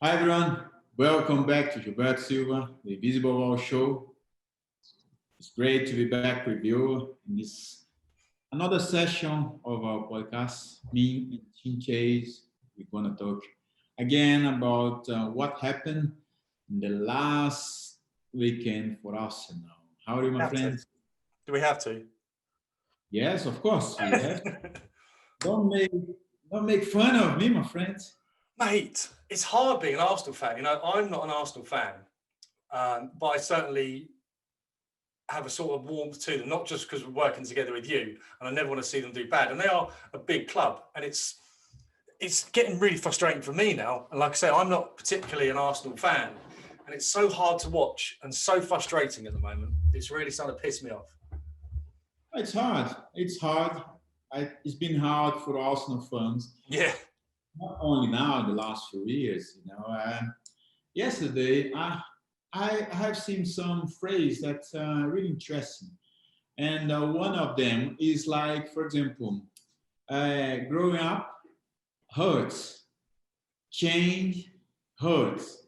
Hi everyone, welcome back to Gilberto Silva, the Invisible Wall Show. It's great to be back with you in this another session of our podcast. Me and Tim Chase, we're gonna talk again about what happened in the last weekend for Arsenal. How are you, my Have to. friends? Do we have to? Yes, of course we have. Don't make don't make fun of me, my friends. Mate, it's hard being an Arsenal fan. You know, I'm not an Arsenal fan, but I certainly have a sort of warmth to them, not just because we're working together with you, and I never want to see them do bad. And they are a big club, and it's getting really frustrating for me now. And like I say, I'm not particularly an Arsenal fan, and it's so hard to watch and so frustrating at the moment. It's really starting to piss me off. It's hard. It's hard. It's been hard for Arsenal fans. Yeah. Not only now in the last few years, yesterday I have seen some phrase that's really interesting, and one of them is like, for example, growing up hurts, change hurts.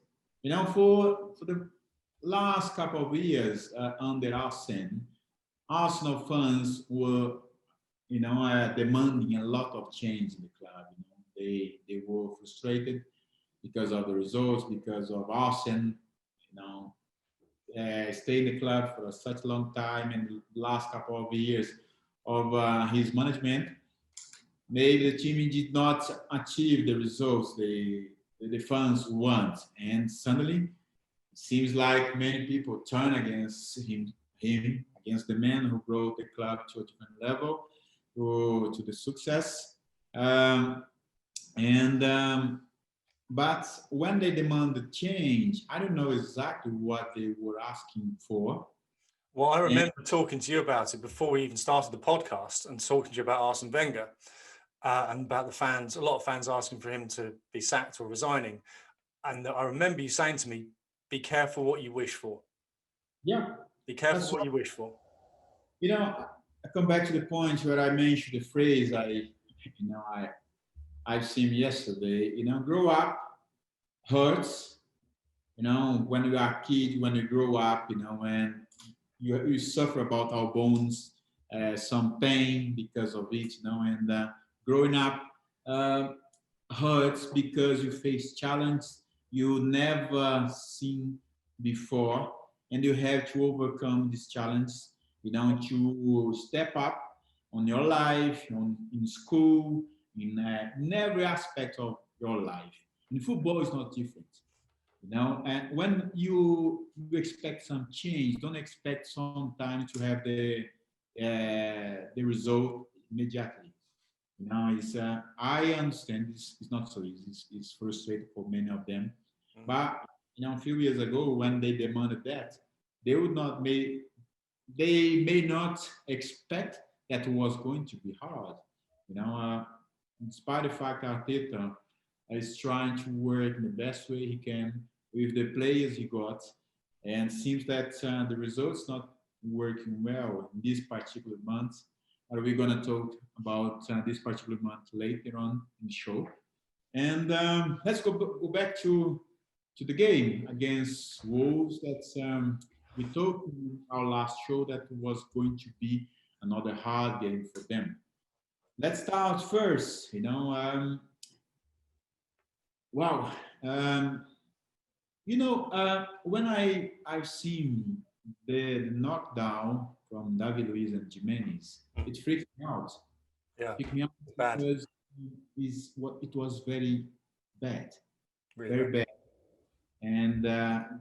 For the last couple of years under Arsene, Arsenal fans were demanding a lot of change in the club. They were frustrated because of the results, because of Arsene, stay in the club for such a long time, and the last couple of years of his management, maybe the team did not achieve the results the fans want, and suddenly it seems like many people turn against him against the man who brought the club to a different level, to the success. But when they demanded change, I don't know exactly what they were asking for. Well, I remember talking to you about it before we even started the podcast, and talking to you about Arsene Wenger and about the fans, a lot of fans asking for him to be sacked or resigning. And I remember you saying to me, be careful what you wish for. Yeah. Be careful what you wish for. I come back to the point where I mentioned the phrase I've seen yesterday. Grow up hurts. When you are a kid, when you grow up, when you suffer about our bones, some pain because of it. And growing up hurts because you face challenge you never seen before, and you have to overcome this challenge. To step up on your life, in school, in every aspect of your life. In football, it's not different. And when you expect some change, don't expect sometimes to have the result immediately. I understand this is not so easy. It's frustrating for many of them. But a few years ago, when they demanded that, they would not make. They may not expect that it was going to be hard. Despite the fact Arteta is trying to work in the best way he can with the players he got, and seems that the results not working well in this particular month. Are we going to talk about this particular month later on in the show? And let's go back to the game against Wolves. That's we talked in our last show that was going to be another hard game for them. Let's start first. Wow. When I've seen the knockdown from David Luiz and Jimenez, it freaked me out. Yeah, freaked me out because it was very bad, really very bad. And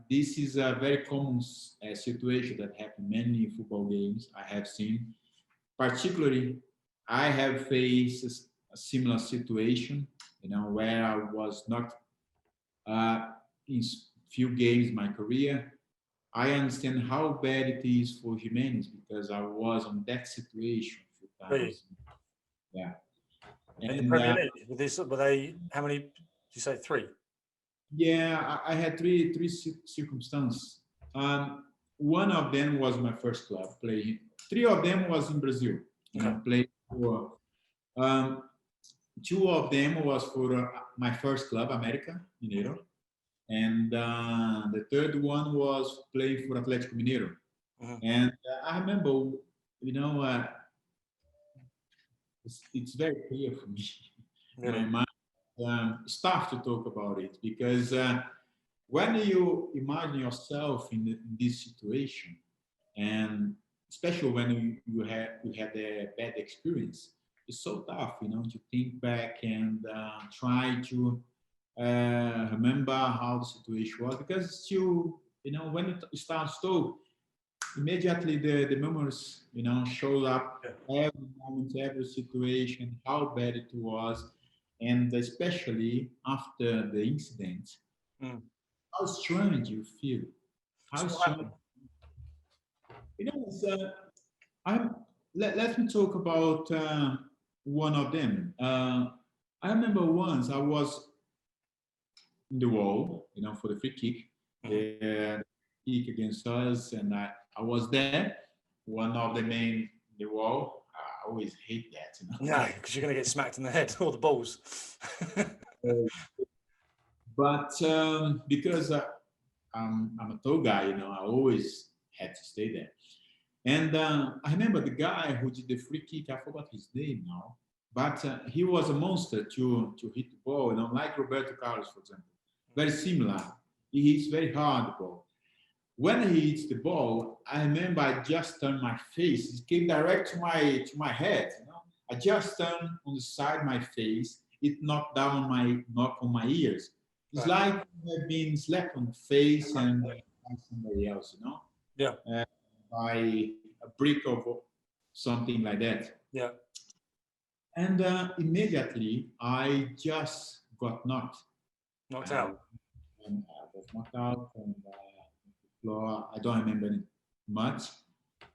this is a very common situation that happens in many football games I have seen. Particularly, I have faced a similar situation, where I was knocked in few games in my career. I understand how bad it is for Jimenez because I was on that situation a few times. Really? Yeah. In the Premier League, were they? How many? Did you say 3? Yeah, I had three circumstances. One of them was my first club playing. 3 of them was in Brazil. Played for. 2 of them was for my first club, America Mineiro, and the third one was playing for Atlético Mineiro. Mhm. And I remember, you know, it's very clear for me in my Really? mind. Start to talk about it because when you imagine yourself in this situation, and especially when you had a bad experience, it's so tough, to think back and try to remember how the situation was because still, when it starts to immediately the memories, show up Yeah. every moment, every situation, how bad it was, and especially after the incident, Mm. how strange you feel, how So what strange. happened? It's, I let me talk about one of them. I remember once I was in the wall, for the free kick, Mhm. the kick against us, and I was there, one of the main in the wall. I always hate that. No, because you're going to get smacked in the head or the balls. But because I'm a tall guy, I always had to stay there. And I remember the guy who did the free kick. I forgot his name now, but he was a monster to hit the ball. Like Roberto Carlos, for example, very similar. He hits very hard the ball. When he hits the ball, I remember I just turned my face. It came direct to my head. I just turned on the side of my face. It knocked on my ears. It's Right. like I have been slapped on the face and by somebody else. Yeah. By a brick of something like that. Yeah. And immediately I just got knocked. Knocked Uh, out. and I was knocked out on the floor. I don't remember much.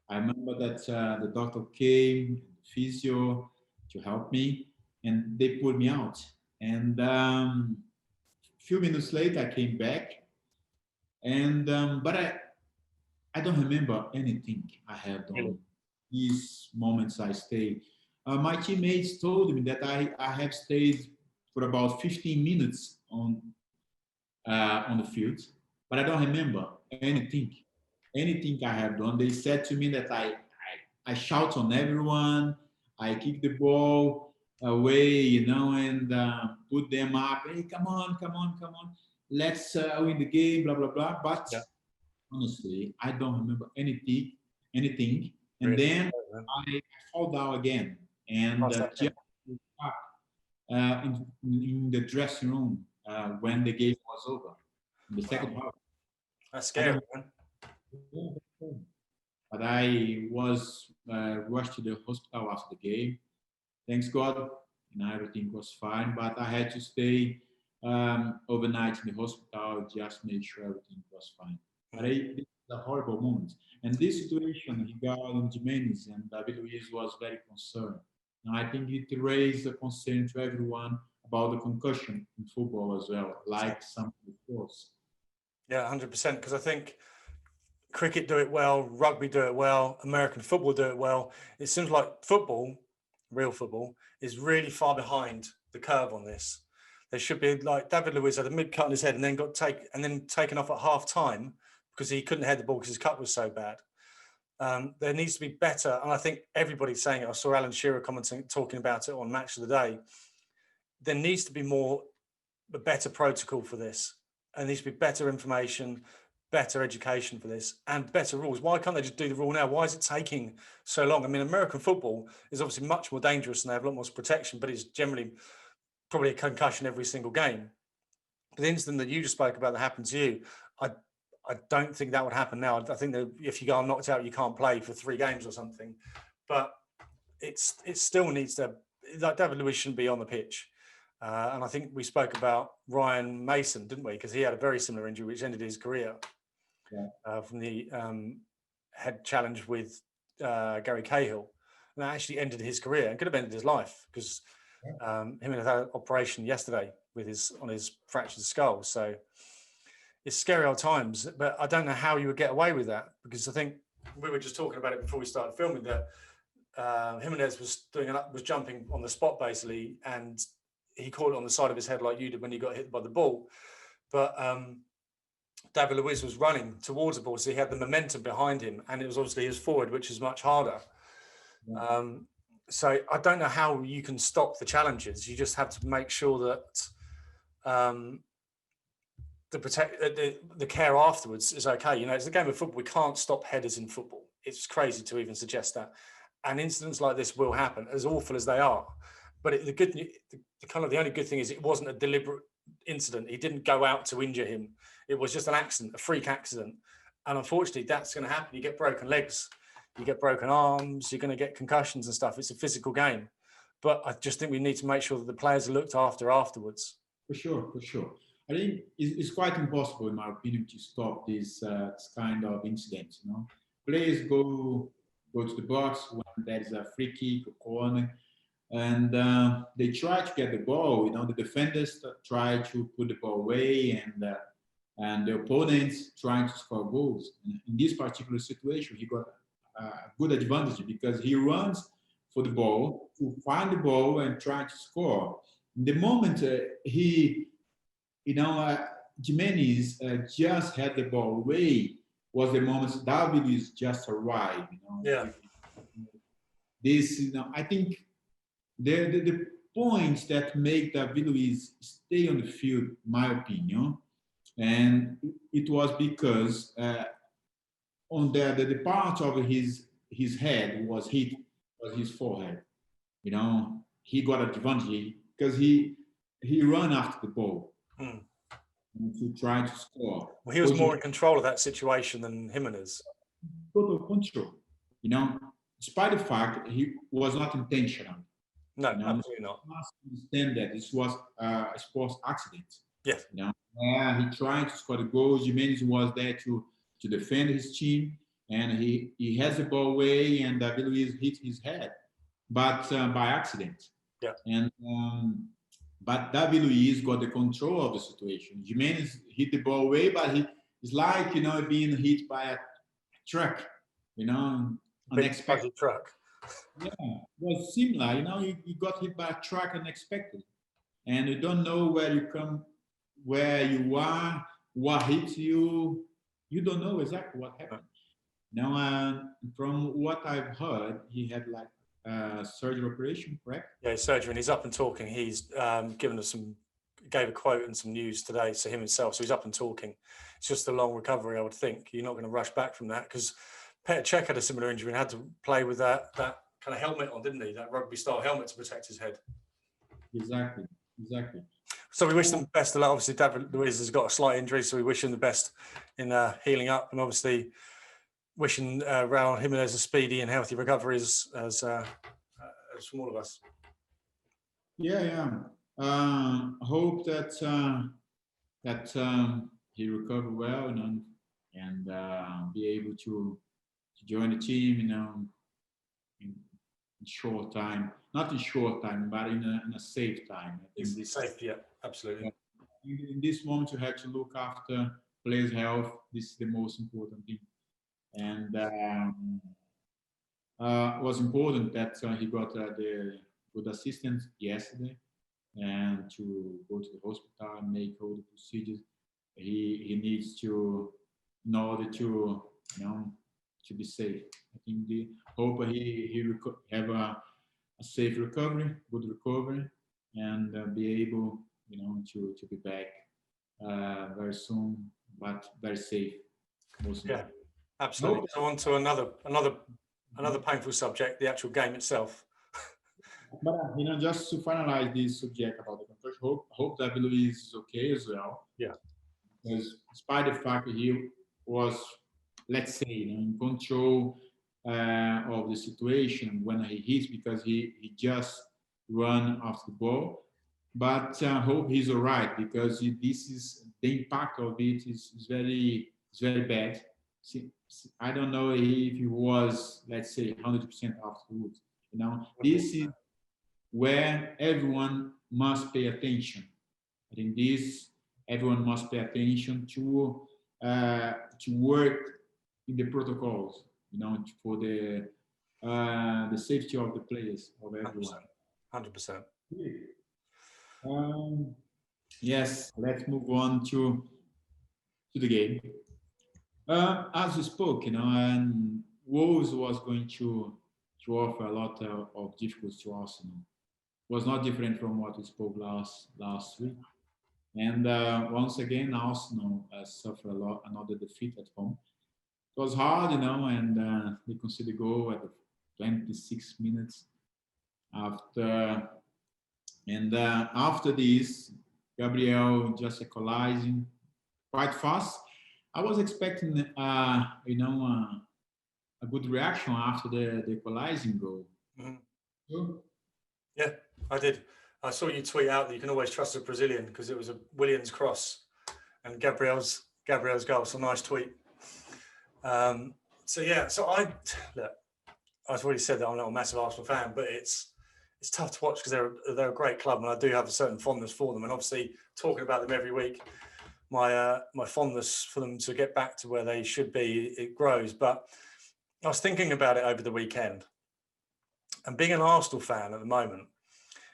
I remember that the doctor came, the physio, to help me, and they pulled me out. And a few minutes later, I came back, and but I don't remember anything I had Really? on these moments I stayed. My teammates told me that I have stayed for about 15 minutes on the field, but I don't remember anything I have done. They said to me that I shout on everyone, I kick the ball away, and put them up. Hey, come on, come on, come on! Let's win the game, blah blah blah. But Yeah. honestly, I don't remember anything. And Really? then I fall down again and Pass that just again. up in the dressing room when the game was over in the second Wow. half. That's I scary, don't man. know, but I was rushed to the hospital after the game. Thanks God, everything was fine. But I had to stay overnight in the hospital, just make sure everything was fine. But Mm. this is a horrible moment. And this situation regarding Jimenez and David Luiz was very concerned. And I think it raised a concern to everyone about the concussion in football as well, like some reports. Yeah, 100%. Because I think cricket do it well, rugby do it well, American football do it well. It seems like football, real football, is really far behind the curve on this. There should be like David Luiz had a mid cut in his head and then taken off at half time because he couldn't head the ball because his cut was so bad. There needs to be better, and I think everybody's saying it. I saw Alan Shearer talking about it on Match of the Day. There needs to be a better protocol for this. And there needs to be better information, better education for this, and better rules. Why can't they just do the rule now? Why is it taking so long? I mean, American football is obviously much more dangerous and they have a lot more protection, but it's generally probably a concussion every single game. But the incident that you just spoke about that happened to you, I don't think that would happen now. I think that if you go knocked out, you can't play for 3 games or something. But it still needs to, like David Luiz shouldn't be on the pitch. And I think we spoke about Ryan Mason, didn't we? Because he had a very similar injury which ended his career from the head challenge with Gary Cahill. And that actually ended his career and could have ended his life because him and had an operation yesterday on his fractured skull. So it's scary old times, but I don't know how you would get away with that because I think we were just talking about it before we started filming that Jimenez was jumping on the spot basically, and he caught it on the side of his head like you did when you got hit by the ball. but David Luiz was running towards the ball, so he had the momentum behind him, and it was obviously his forward, which is much harder. Yeah. So I don't know how you can stop the challenges. You just have to make sure that the care afterwards is okay. You know, it's a game of football. We can't stop headers in football. It's crazy to even suggest that. And incidents like this will happen, as awful as they are. But the only good thing is it wasn't a deliberate incident. He didn't go out to injure him. It was just an accident, a freak accident. And unfortunately, that's going to happen. You get broken legs, you get broken arms, you're going to get concussions and stuff. It's a physical game. But I just think we need to make sure that the players are looked after afterwards. For sure, for sure. I think it's quite impossible, in my opinion, to stop this kind of incidents. You know, players go to the box when there is a free kick or corner, and they try to get the ball. You know, the defenders try to put the ball away, and the opponents trying to score goals. In this particular situation, he got a good advantage because he runs for the ball to find the ball and try to score. In the moment Jimenez just had the ball away, was the moment David is just arrived. You know, yeah. This, I think the points that make David Luiz stay on the field, my opinion, and it was because on the part of his head was hit, was his forehead. You know, he got advantage because he ran after the ball. To try to score. Well, he was more in control of that situation than Jimenez. Total control. You know, despite the fact he was not intentional. No, absolutely not. You must understand that this was a sports accident. Yes. You know, he tried to score the goals. Jimenez was there to defend his team, and he has the ball away, and David Luiz hit his head, but by accident. Yeah. And but David Luiz got the control of the situation. Jimenez hit the ball away, but it's like, you know, being hit by a truck, you know, unexpected truck. Yeah, it was similar. You know, you got hit by a truck unexpected, and you don't know where you are, what hits you. You don't know exactly what happened. Now, from what I've heard, he had like surgery operation, correct? Yeah, surgery, and he's up and talking. He's gave a quote and some news today to him himself, so he's up and talking. It's just a long recovery, I would think. You're not going to rush back from that, because Petr Cech had a similar injury and had to play with that kind of helmet on, didn't he? That rugby-style helmet to protect his head. Exactly. So we wish them the best of luck. Obviously, David Luiz has got a slight injury, so we wish him the best in healing up, and obviously wishing Raul Jimenez a speedy and healthy recovery as from all of us. Yeah. Hope that he recover well, you know, and be able to join the team, you know, in short time. Not in short time, but in a safe time. Safe, yeah, absolutely. In this moment, you have to look after players' health. This is the most important thing. And it was important that he got the good assistance yesterday, and to go to the hospital and make all the procedures he needs to, in order to, you know, to be safe. I think hope he have a safe recovery, good recovery, and be able, you know, to be back very soon, but very safe. Yeah, absolutely. So on to another painful subject, the actual game itself. But you know, just to finalize this subject about the concussion, hope that Luiz is okay as well. Yeah. Because despite the fact that he was, let's say, you know, in control of the situation when he hits, because he just run off the ball. But hope he's all right, because this is the impact of it is very bad. I don't know if he was, let's say, 100% afterwards. You know, this is where everyone must pay attention. I think everyone must pay attention to work in the protocols, you know, for the safety of the players, of everyone. 100%. Yes, let's move on to the game. As we spoke, and Wolves was going to offer a lot of difficulties to Arsenal. Was not different from what we spoke last week. And once again, Arsenal suffered a lot, another defeat at home. It was hard, and they conceded a goal at the 26 minutes after. And after this, Gabriel just equalizing quite fast. I was expecting, a good reaction after the equalizing goal. Mhm. Sure. Yeah, I did. I saw you tweet out that you can always trust a Brazilian because it was a Williams cross and Gabriel's goal. So nice tweet. So yeah, so look, I've already said that I'm not a massive Arsenal fan, but it's tough to watch because they're a great club and I do have a certain fondness for them. And obviously, talking about them every week, my fondness for them to get back to where they should be, it grows. But I was thinking about it over the weekend, and being an Arsenal fan at the moment,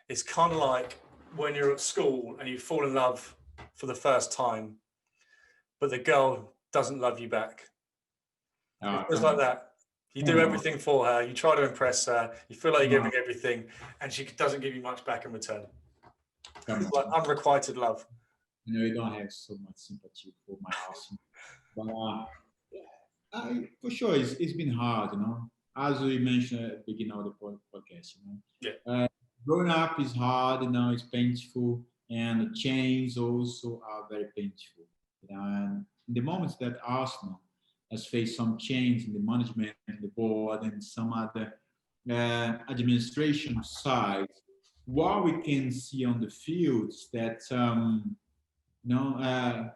it's kind of like when you're at school and you fall in love for the first time, but the girl doesn't love you back. It's like that. You do everything for her. You try to impress her. You feel like you're giving everything, and she doesn't give you much back in return. It's like unrequited love. You don't have so much sympathy for my Arsenal, but for sure it's been hard, as we mentioned at the beginning of the podcast, Yeah. Growing up is hard, it's painful, and the changes also are very painful, and in the moments that Arsenal has faced some change in the management and the board and some other administration side, what we can see on the field is that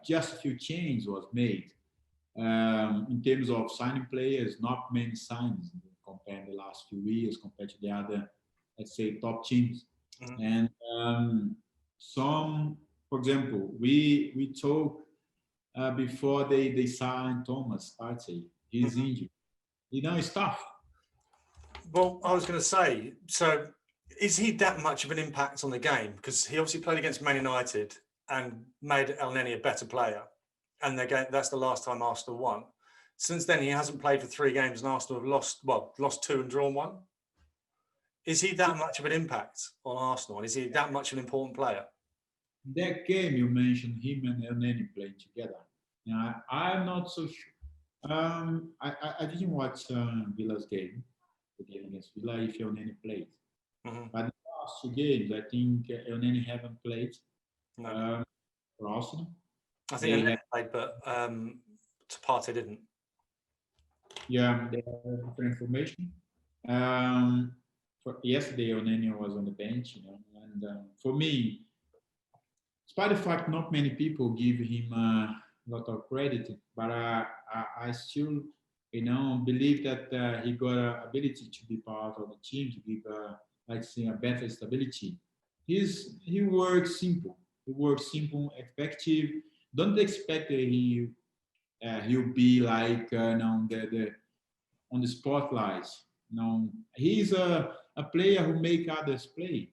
just a few changes was made in terms of signing players. Not many signings compared to the last few years compared to the other, let's say, top teams. Mhm. And some, for example, we talk before they signed Thomas Partey. He's injured. It's tough. Well, I was going to say, so is he that much of an impact on the game? Because he obviously played against Man United and made El Neni a better player. And that's the last time Arsenal won. Since then, he hasn't played for 3 games and Arsenal have lost 2 and drawn 1. Is he that much of an impact on Arsenal? And is he that much of an important player? That game you mentioned, him and El Neni playing together. I'm not so sure. I didn't watch Villa's game, the game against Villa, if El Neni played. But the last 2 games, I think El Neni haven't played for Arsenal. I think El Neni played, but Partey didn't. Yeah, they have different information. For yesterday, El Neni was on the bench, and for me, despite the fact not many people give him a lot of credit, but I still, believe that he got an ability to be part of the team, to give, let's say, a better stability. He works simple. He works simple, effective. Don't expect that he'll be like the on the spotlight. He's a player who make others play.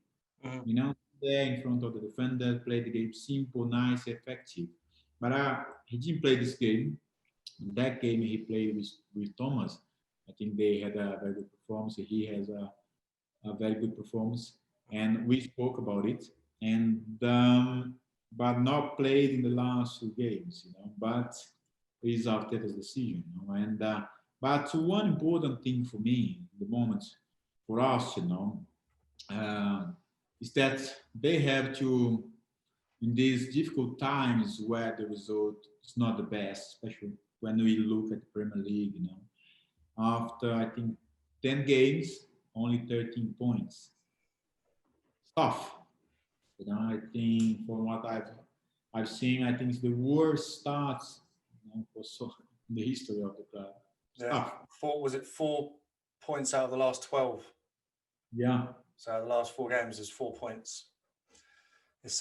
There in front of the defender, play the game simple, nice, effective. But he didn't play this game. In that game, he played with Thomas. I think they had a very good performance. He has a very good performance, and we spoke about it. And but not played in the last 2 games. But it's Arteta's decision. And but one important thing for me, the moment for us, is that they have to, in these difficult times where the result is not the best, especially when we look at the Premier League, after I think 10 games, only 13 points. It's tough. I think from what I've seen, I think it's the worst start for in the history of the club. Yeah. 4 points out of the last 12? Yeah. So the last 4 games is 4 points. It's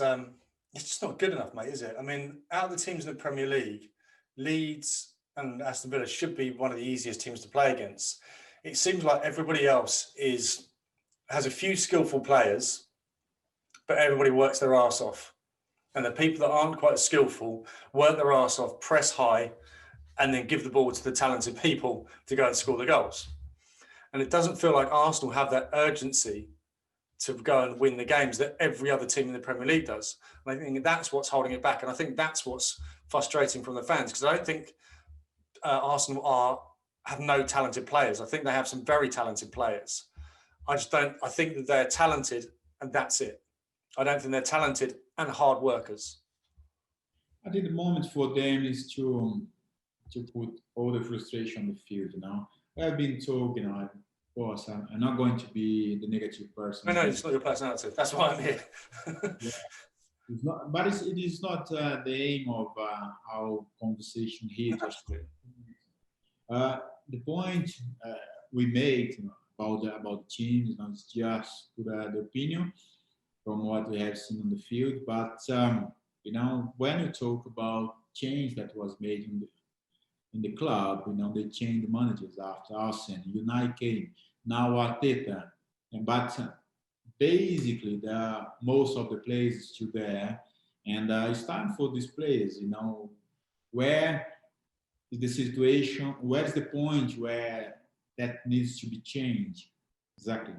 just not good enough, mate, is it? I mean, out of the teams in the Premier League, Leeds and Aston Villa should be one of the easiest teams to play against. It seems like everybody else has a few skillful players, but everybody works their arse off. and the people that aren't quite as skillful work their arse off, press high, and then give the ball to the talented people to go and score the goals. And it doesn't feel like Arsenal have that urgency to go and win the games that every other team in the Premier League does. And I think that's what's holding it back. And I think that's what's frustrating from the fans, because I don't think Arsenal have no talented players. I think they have some very talented players. I think that they're talented and that's it. I don't think they're talented and hard workers. I think the moment for them is to put all the frustration on the field, I've been told, of course, I'm not going to be the negative person. No, it's not your personality. That's why I'm here. Yeah. It's not, but it is not the aim of our conversation here. The point we made about the teams is just the opinion from what we have seen on the field. But when you talk about change that was made in the club, they changed the managers after Arsene, United came, now Arteta, but basically most of the players is still there, and it's time for these players, where is the situation, where's the point where that needs to be changed exactly,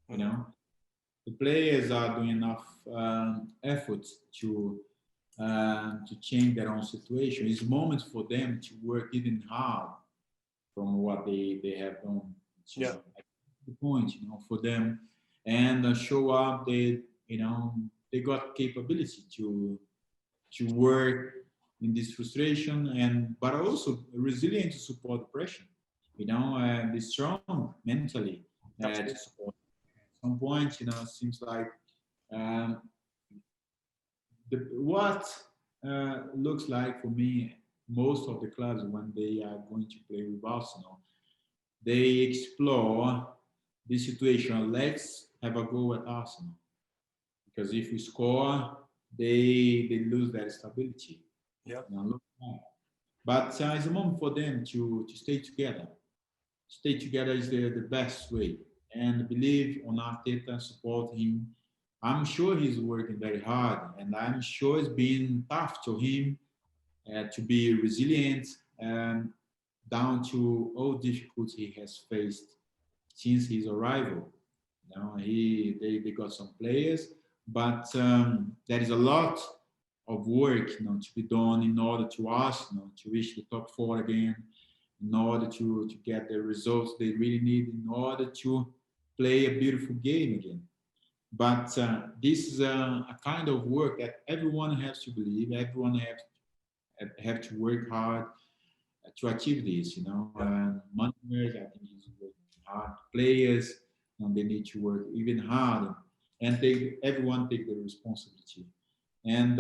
the players are doing enough effort to change their own situation. It's a moment for them to work even hard from what they have done. The point, for them, and show up. They got capability to work in this frustration, but also resilient to support the pressure. Be strong mentally to support. At some point, it seems like what looks like for me, most of the clubs when they are going to play with Arsenal, they explore the situation. Let's have a go at Arsenal, because if we score, they lose their stability. Yeah. But it's a moment for them to stay together. Stay together is the best way, and believe on Arteta, support him. I'm sure he's working very hard, and I'm sure it's been tough to him to be resilient down to all difficulties he has faced since his arrival. They got some players, but there is a lot of work, to be done in order to Arsenal to reach the top four again, in order to get the results they really need, in order to play a beautiful game again. But this is a kind of work that everyone has to believe, everyone have to work hard to achieve this, managers, I think he's working hard, players, they need to work even harder, and everyone take the responsibility. And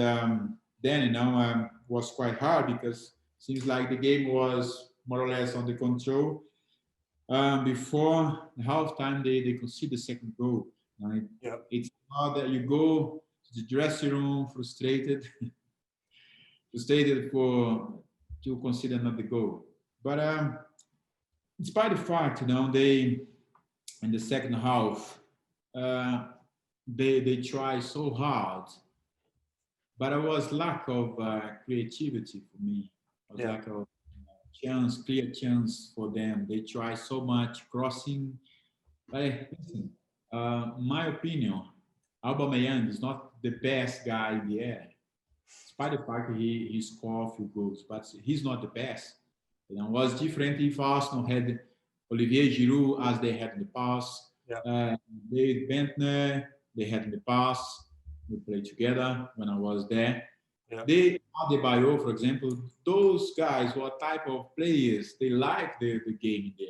then, was quite hard, because seems like the game was more or less under control. Before halftime, they concede the second goal. It's hard that you go to the dressing room frustrated, to consider another goal. But despite the fact, they in the second half, they try so hard, but it was lack of creativity for me. It was lack of clear chance for them. They try so much crossing. But listen, my opinion, Aubameyang is not the best guy in the air. Despite the fact that he scored a few goals, but he's not the best. It was different if Arsenal had Olivier Giroud as they had in the past. David Bentner, they had in the past. We played together when I was there. They, Adebayo, for example, those guys were type of players. They like the game there,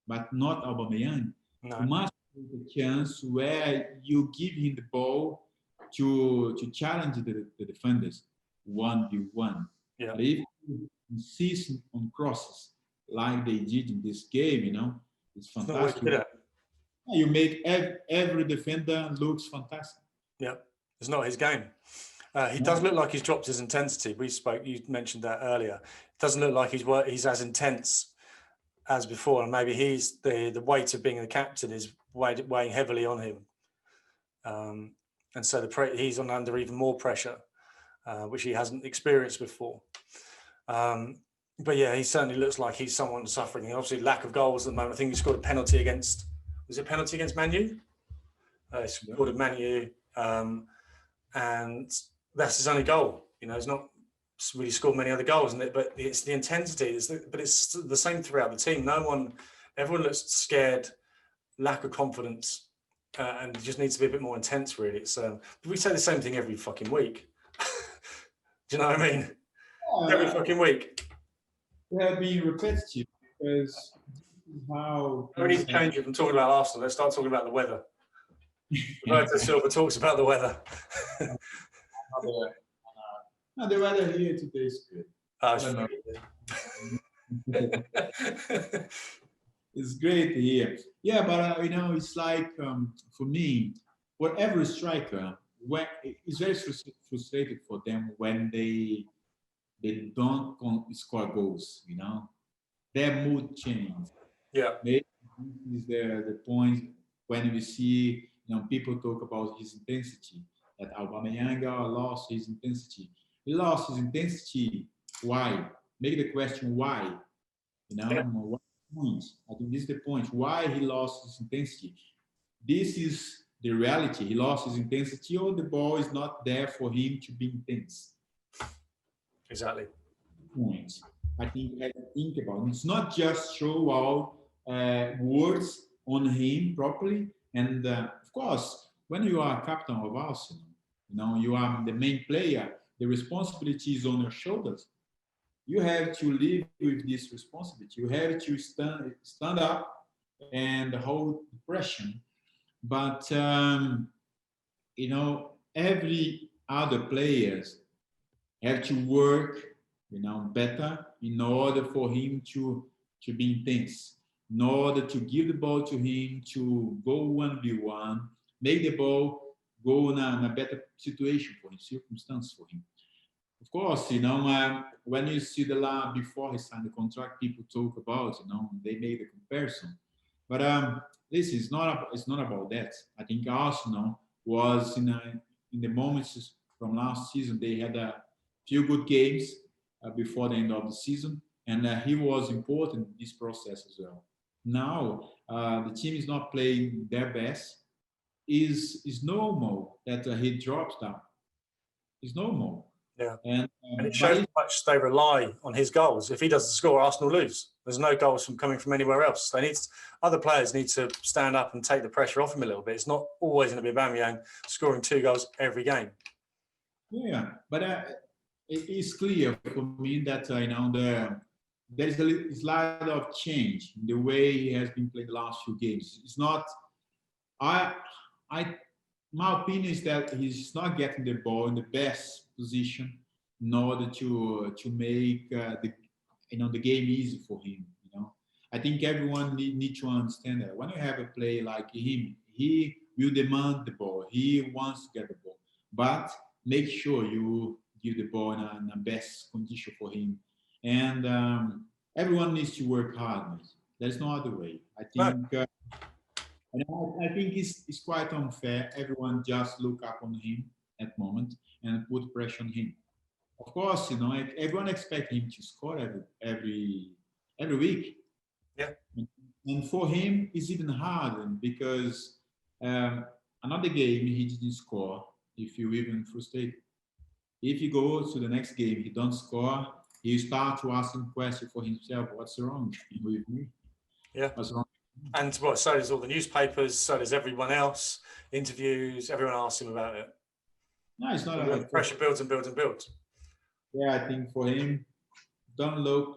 but not Aubameyang. No. You must take a chance where you give him the ball to challenge the defenders 1v1. But if you insist on crosses like they did in this game, it's fantastic. You make every defender looks fantastic. Yeah, it's not his game. He does look like he's dropped his intensity. You mentioned that earlier. It doesn't look like he's as intense as before, and maybe he's the weight of being the captain is weighing heavily on him, and so he's under even more pressure. which he hasn't experienced before. But yeah, he certainly looks like he's someone suffering. Obviously, lack of goals at the moment. I think he scored a penalty against. Was it a penalty against Man U? He scored a Man U, and that's his only goal. You know, he's not really scored many other goals, but it's the intensity. But it's the same throughout the team. Everyone looks scared, lack of confidence, and it just needs to be a bit more intense. Really, it's. We say the same thing every fucking week. Do you know what I mean? Every fucking week. We have been repetitive because this is how. We need to change it from talking about Arsenal. Let's start talking about the weather. Gilberto Silva talks about the weather. No, the weather here today is good. It's great here. Yeah, but you know, it's like for me, whatever striker, when it's very frustrated for them when they don't score goals. You know, their mood changes. Yeah, maybe this is the point when we see, you know, people talk about his intensity. That Aubameyang lost his intensity. He lost his intensity. Why? Make the question why. You know, what point? I think this is the point. Why he lost his intensity? This is the reality. He lost his intensity, or the ball is not there for him to be intense. Exactly. Point. I think we have to think about it. It's not just show out words on him properly. And of course, when you are captain of Arsenal, you know, you are the main player, the responsibility is on your shoulders. You have to live with this responsibility. You have to stand up and hold the pressure. But, you know, every other players have to work, you know, better in order for him to be intense, in order to give the ball to him, to go 1v1, make the ball go in a better situation for him, circumstance for him. Of course, you know, when you see the law before he signed the contract, people talk about, you know, they made a comparison. But listen, it's not about that. I think Arsenal was in the moments from last season, they had a few good games before the end of the season, and he was important in this process as well. Now the team is not playing their best. Is normal that he drops down. It's normal. Yeah, and it shows how much they rely on his goals. If he doesn't score, Arsenal lose. There's no goals coming from anywhere else. Other players need to stand up and take the pressure off him a little bit. It's not always going to be Aubameyang scoring 2 goals every game. Yeah, but it is clear for me that you know there is a slight of change in the way he has been playing the last few games. It's not. My opinion is that he's not getting the ball in the best position in order to make the game easy for him. You know, I think everyone need to understand that when you have a player like him, he will demand the ball. He wants to get the ball, but make sure you give the ball in the best condition for him. And everyone needs to work hard. There's no other way. I think. I think it's quite unfair. Everyone just look up on him at the moment and put pressure on him. Of course, you know, everyone expects him to score every week. Yeah. And for him, it's even harder because another game he didn't score. If you even frustrated, if he goes to the next game, he don't score. He start to ask him questions for himself. What's wrong with me? Yeah. What's wrong? And so does all the newspapers, so does everyone else, interviews, everyone asks him about it. No, it's not. The pressure builds and builds and builds. Yeah, I think for him, don't look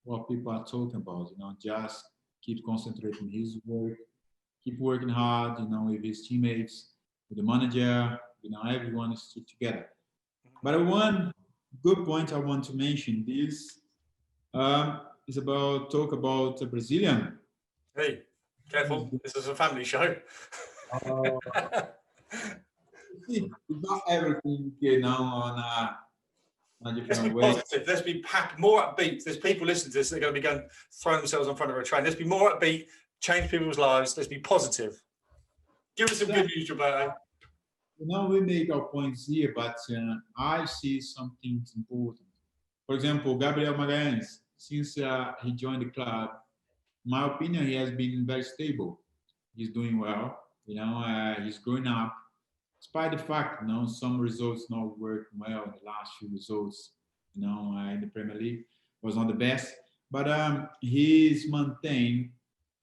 what people are talking about, you know, just keep concentrating his work, keep working hard, you know, with his teammates, with the manager, you know, everyone is stick together. But one good point I want to mention is talk about a Brazilian. Hey, careful! This is a family show. It's not everything, you know, on a different way. Positive. Let's be more upbeat. There's people listening to this. They're going to be throwing themselves in front of a train. Let's be more upbeat. Change people's lives. Let's be positive. Give us some good news, Gilberto. we make our points here, but I see some things important. For example, Gabriel Magalhães, since he joined the club, in my opinion, he has been very stable. He's doing well. He's growing up. Despite the fact, some results not working well. The last few results, in the Premier League was not the best, but he's maintained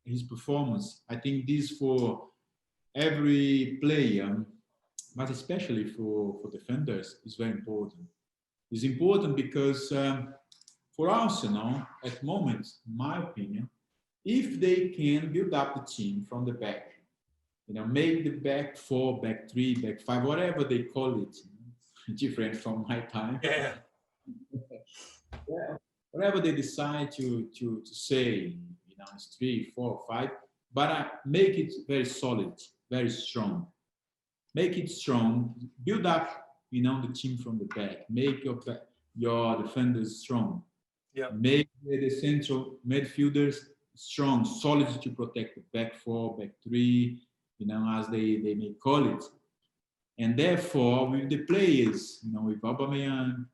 his performance. I think this for every player, but especially for defenders, is very important. It's important because for Arsenal, at the moment, in my opinion, if they can build up the team from the back, make the back four, back three, back five, whatever they call it, different from my time. Yeah. Yeah. Whatever they decide to say, it's 3, 4, 5, but make it very solid, very strong. Make it strong. Build up, the team from the back. Make your defenders strong. Yeah. Make the central midfielders strong, solid to protect the back four, back three, as they may call it. And therefore, with the players, with Aubameyang,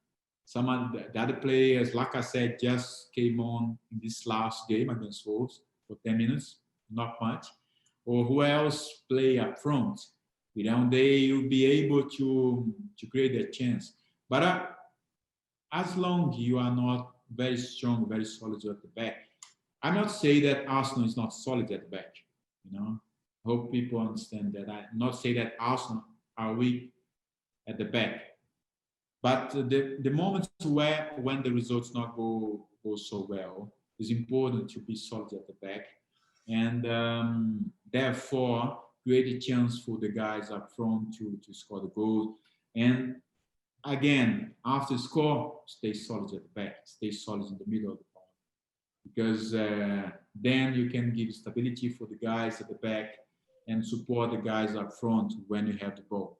some of the other players, like I said, just came on in this last game against Wolves for 10 minutes, not much. Or who else play up front? They will be able to create a chance. But as long as you are not very strong, very solid at the back, I'm not saying that Arsenal is not solid at the back. Hope people understand that. I'm not saying that Arsenal are weak at the back. But the moments when the results not go so well, it's important to be solid at the back, and therefore create a chance for the guys up front to score the goal. And again, after score, stay solid at the back, stay solid in the middle of the ball, because then you can give stability for the guys at the back and support the guys up front when you have the ball.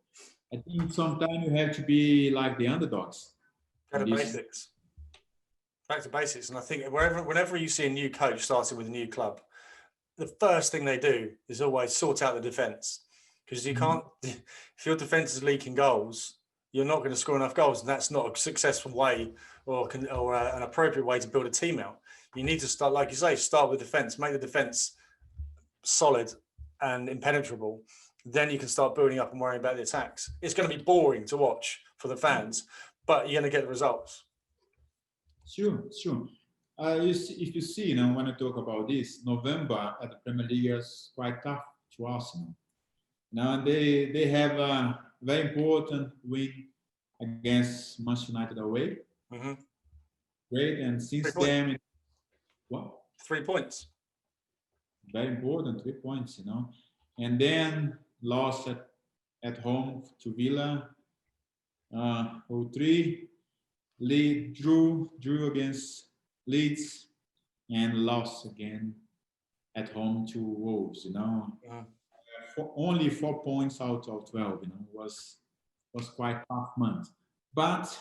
I think sometimes you have to be like the underdogs. Back to basics. Back to basics. And I think whenever you see a new coach starting with a new club, the first thing they do is always sort out the defence. Because you can't, if your defence is leaking goals, you're not going to score enough goals. And that's not a successful way or an appropriate way to build a team out. You need to start, like you say, start with defence, make the defence solid and impenetrable. Then you can start building up and worrying about the attacks. It's going to be boring to watch for the fans, but you're going to get the results. Sure. If you see, when I talk about this, November at the Premier League is quite tough to Arsenal. Now they have a very important win against Manchester United away. Mm-hmm. Great, and since then, what? 3 points. Very important, 3 points, and then lost at home to Villa, 0-3. Drew against Leeds, and lost again at home to Wolves. Yeah. Only 4 points out of 12. Was quite tough month, but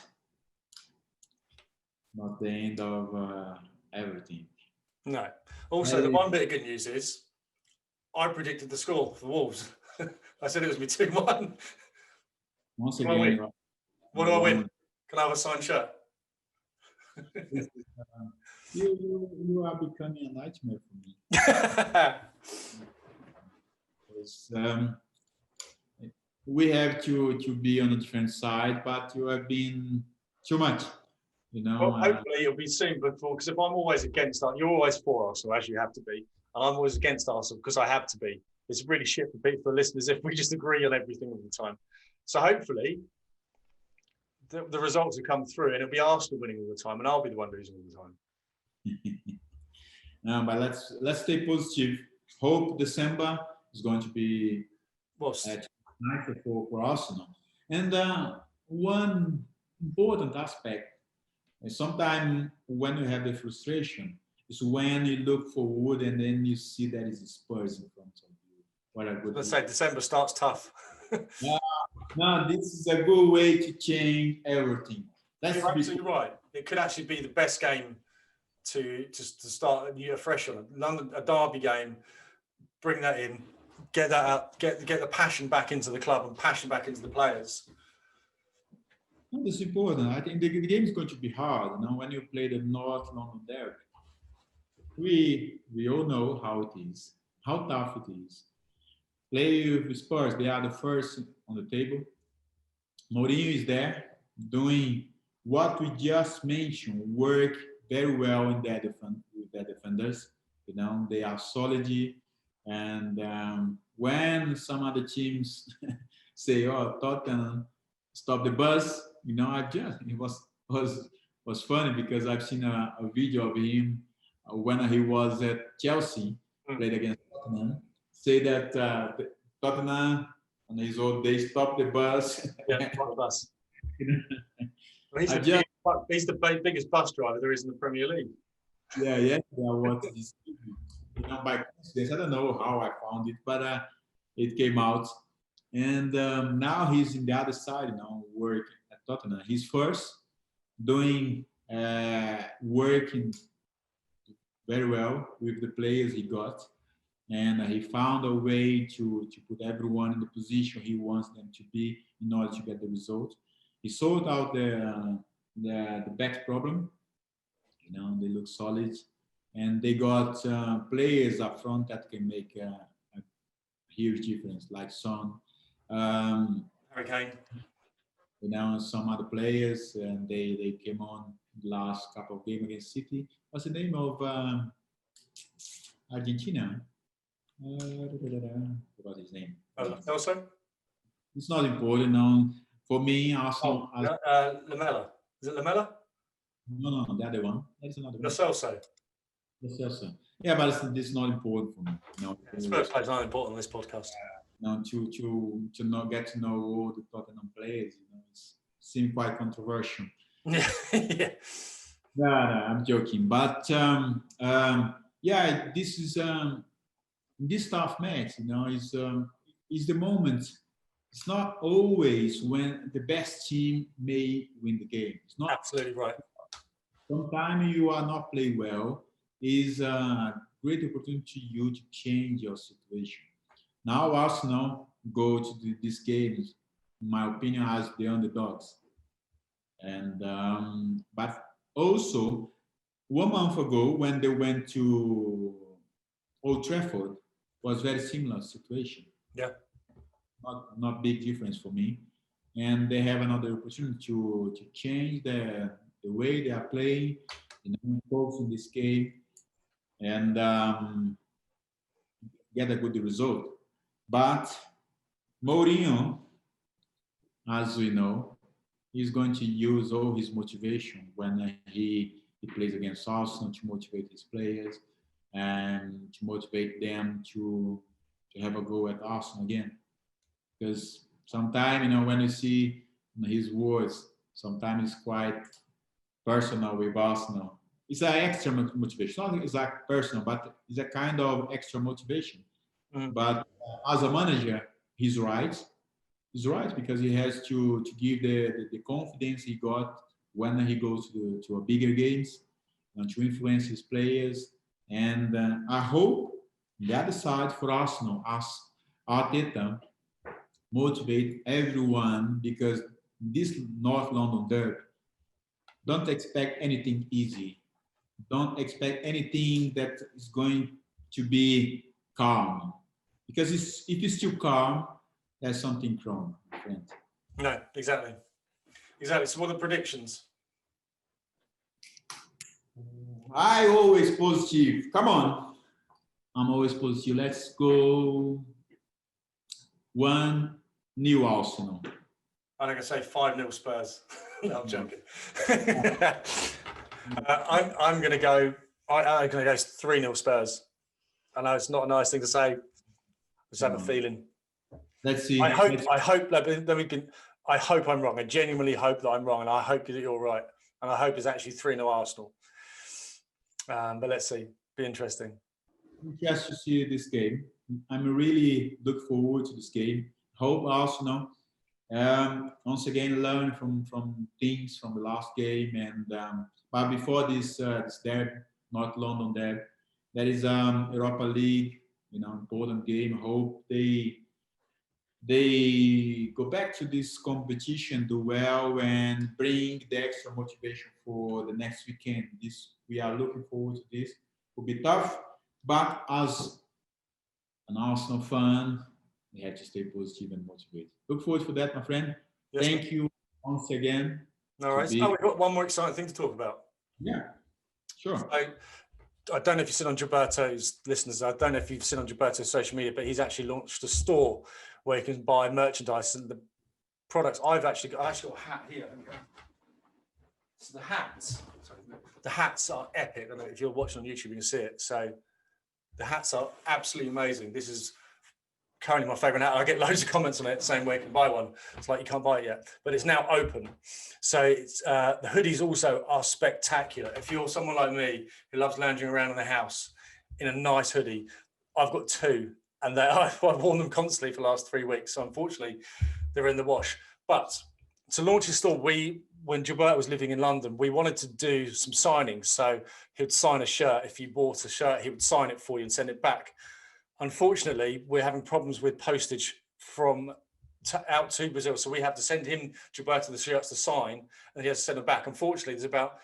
not the end of everything. No. Also, the one bit of good news is I predicted the score for Wolves. I said it was going to be 2-1. Once again, what do I win? Can I have a signed shirt? You are becoming a nightmare for me. We have to be on a different side, but you have been too much. Well, hopefully it'll be soon, because if I'm always against Arsenal, you're always for Arsenal, as you have to be, and I'm always against Arsenal because I have to be. It's really shit for listeners if we just agree on everything all the time. So hopefully the results will come through and it'll be Arsenal winning all the time and I'll be the one losing all the time. No, but let's stay positive. Hope December is going to be nicer for Arsenal. And one important aspect, sometimes when you have the frustration, is when you look forward and then you see that it's Spurs in front of you. What a good. Let's say December starts tough. No, this is a good way to change everything. You're absolutely right. It could actually be the best game to start a year fresh on. A derby game, bring that in, get that out, get the passion back into the club and passion back into the players. That's important. I think the game is going to be hard. When you play the North London derby, we all know how it is, how tough it is. Play with Spurs, they are the first on the table. Mourinho is there doing what we just mentioned, work very well in their with their defenders. They are solid, and when some other teams say, "Oh, Tottenham, stop the bus," it was funny because I've seen a video of him when he was at Chelsea, played against Tottenham, say that Tottenham on his old days stopped the bus. Yeah, the bus. Well, he's the biggest bus driver there is in the Premier League. Yeah. What is, by coincidence, I don't know how I found it, but it came out. And now he's in the other side, working at Tottenham. He's first doing working very well with the players he got. And he found a way to put everyone in the position he wants them to be in order to get the result. He sorted out the back problem. They look solid, and they got players up front that can make a huge difference, like Son, Harry Kane. Some other players, and they came on the last couple of games against City. What's the name of Argentina? What his name? Also? It's not important now. For me, Arsenal. Lamela. Is it Lamela? No, the other one. That's another one. Lo Celso. Yeah, but this is not important for me. Spurs players not important on this podcast. To not get to know all the Tottenham players, it seems quite controversial. Yeah. No, I'm joking. But yeah, this is this tough match. Is the moment. It's not always when the best team may win the game. It's not absolutely right. Sometimes you are not playing well. Is a great opportunity to you to change your situation. Now Arsenal go to this game, in my opinion, as the underdogs. And but also 1 month ago when they went to Old Trafford was very similar situation. Yeah. Not big difference for me. And they have another opportunity to change the way they are playing, focus in this game, and get a good result. But Mourinho, as we know, is going to use all his motivation when he plays against Arsenal to motivate his players and to motivate them to have a go at Arsenal again. Because sometimes, when you see his words, sometimes it's quite personal with Arsenal. It's an extra motivation. Not exactly personal, but it's a kind of extra motivation. Mm-hmm. But as a manager, he's right. He's right because he has to give the confidence he got when he goes to a bigger games and to influence his players. And I hope the other side for Arsenal, as Arteta, motivate everyone, because this North London derby, don't expect anything easy. Don't expect anything that is going to be calm, because if it's too calm, there's something wrong, friend. No, exactly. So what are the predictions? I always positive. Come on. I'm always positive. Let's go 1-0 Arsenal. I'm going to say 5-0 Spurs. No, I'm joking. I'm going to go 3-0 Spurs. I know it's not a nice thing to say. I just have a feeling. Let's see. I hope I'm wrong. I genuinely hope that I'm wrong, and I hope that you're right. And I hope it's actually 3-0 Arsenal. But let's see. Be interesting. Just to see this game. I'm really looking forward to this game. Hope Arsenal once again learn from things from the last game. And but before this derby, North London derby, there is Europa League, important game. I hope they go back to this competition, do well, and bring the extra motivation for the next weekend. We are looking forward to this. It will be tough, but as an Arsenal fan, we have to stay positive and motivated. Look forward for that, my friend. Yes, Thank you once again. No worries. Oh, we've got one more exciting thing to talk about. Yeah, sure. I don't know if you've seen on Gilberto's listeners, I don't know if you've seen on Gilberto's social media, but he's actually launched a store where you can buy merchandise and the products. I actually got a hat here. So the hats are epic. I don't know if you're watching on YouTube, you can see it. So the hats are absolutely amazing. This is currently my favorite hat. I get loads of comments on it saying where you can buy one. It's like you can't buy it yet, but it's now open. So it's the hoodies also are spectacular. If you're someone like me who loves lounging around in the house in a nice hoodie, I've got two, and I've worn them constantly for the last 3 weeks. So unfortunately, they're in the wash. But to launch his store, when Gilberto was living in London, we wanted to do some signings. So he would sign a shirt. If you bought a shirt, he would sign it for you and send it back. Unfortunately, we're having problems with postage out to Brazil. So we have to send him, Gilberto, the shirts to sign, and he has to send them back. Unfortunately, there's about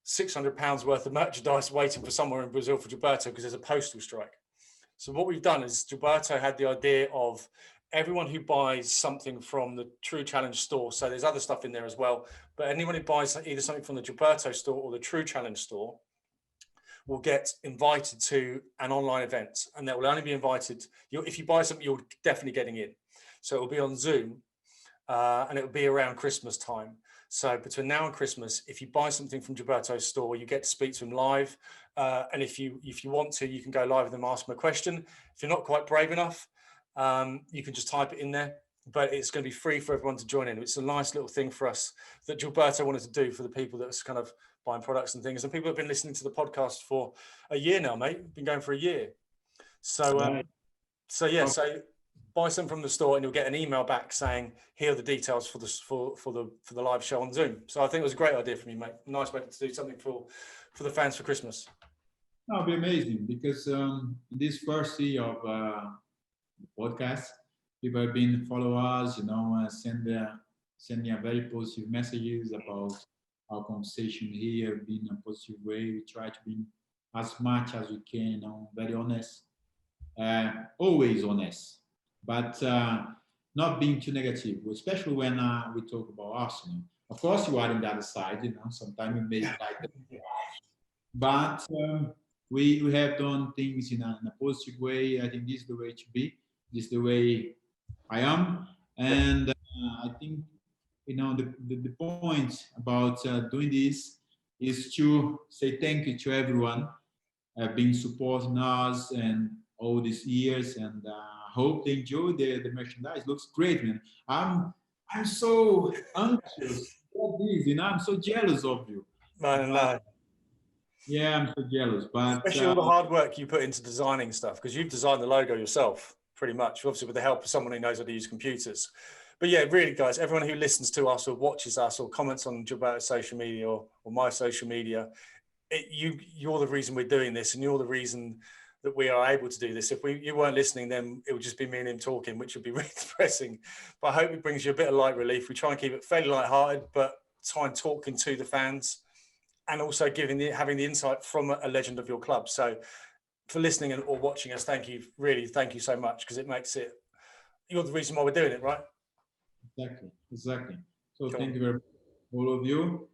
£600 worth of merchandise waiting for somewhere in Brazil for Gilberto because there's a postal strike. So what we've done is Gilberto had the idea of everyone who buys something from the True Challenge store, so there's other stuff in there as well, but anyone who buys either something from the Gilberto store or the True Challenge store will get invited to an online event, and that will only be invited, if you buy something, you're definitely getting in. So it will be on Zoom, and it will be around Christmas time. So between now and Christmas, if you buy something from Gilberto's store, you get to speak to him live. And if you want to, you can go live with them, ask them a question. If you're not quite brave enough, you can just type it in there, but it's going to be free for everyone to join in. It's a nice little thing for us that Gilberto wanted to do for the people that's kind of buying products and things. And people have been listening to the podcast for a year now, mate. Been going for a year. So, so buy some from the store and you'll get an email back saying, here are the details for the live show on Zoom. So I think it was a great idea from you, mate. Nice way to do something for the fans for Christmas. That'll be amazing because this first year of the podcast, people have been follow us, send me a very positive messages about our conversation here, being a positive way. We try to be as much as we can, very honest, always honest, but not being too negative, especially when we talk about Arsenal. Of course, you are on the other side, sometimes we make like that. But we have done things in a positive way. I think this is the way to be. This is the way I am. And I think, the point about doing this is to say thank you to everyone being supporting us and all these years, and hope they enjoy the merchandise. Looks great, man. I'm so anxious for this, I'm so jealous of you. No. Yeah, I'm so jealous, but especially all the hard work you put into designing stuff, because you've designed the logo yourself, pretty much, obviously with the help of someone who knows how to use computers. But yeah, really, guys, everyone who listens to us or watches us or comments on Gilberto's social media or my social media, you're the reason we're doing this, and you're the reason that we are able to do this. If you weren't listening, then it would just be me and him talking, which would be really depressing. But I hope it brings you a bit of light relief. We try and keep it fairly lighthearted, but try and talking to the fans, and also having the insight from a legend of your club. So for listening or watching us, thank you so much, because it makes it, you're the reason why we're doing it, right? Exactly. So cool. Thank you very much, all of you.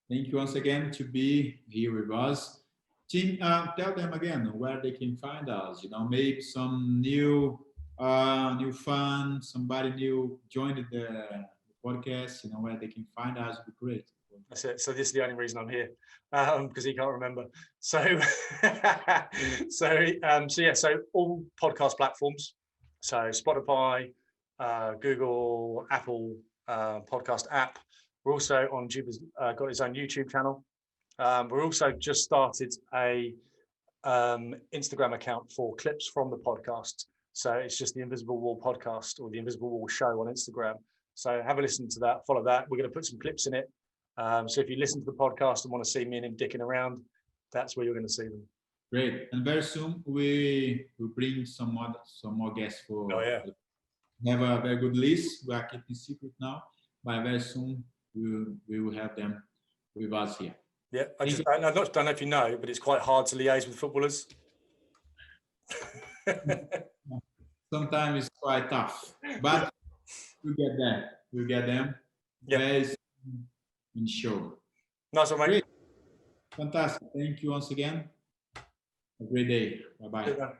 Thank you once again to be here with us. Team, tell them again where they can find us. Maybe some new fan, somebody new joined the podcast. Where they can find us would be great. That's it. So this is the only reason I'm here, because he can't remember. So, so all podcast platforms. So Spotify, Google, Apple podcast app. We're also on Juba's got his own YouTube channel. We're also just started a Instagram account for clips from the podcast. So it's just the Invisible Wall podcast or the Invisible Wall show on Instagram. So have a listen to that, follow that. We're going to put some clips in it. So if you listen to the podcast and want to see me and him dicking around, that's where you're going to see them. Great. And very soon we will bring some more guests for. Oh yeah. We have a very good list. We are keeping secret now, but very soon we will have them with us here. Yeah, I don't know if you know, but it's quite hard to liaise with footballers. Sometimes it's quite tough, but we get there. We get them. Yeah. Very soon in show. Nice one, mate. Great. Fantastic. Thank you once again. Have a great day. Bye-bye.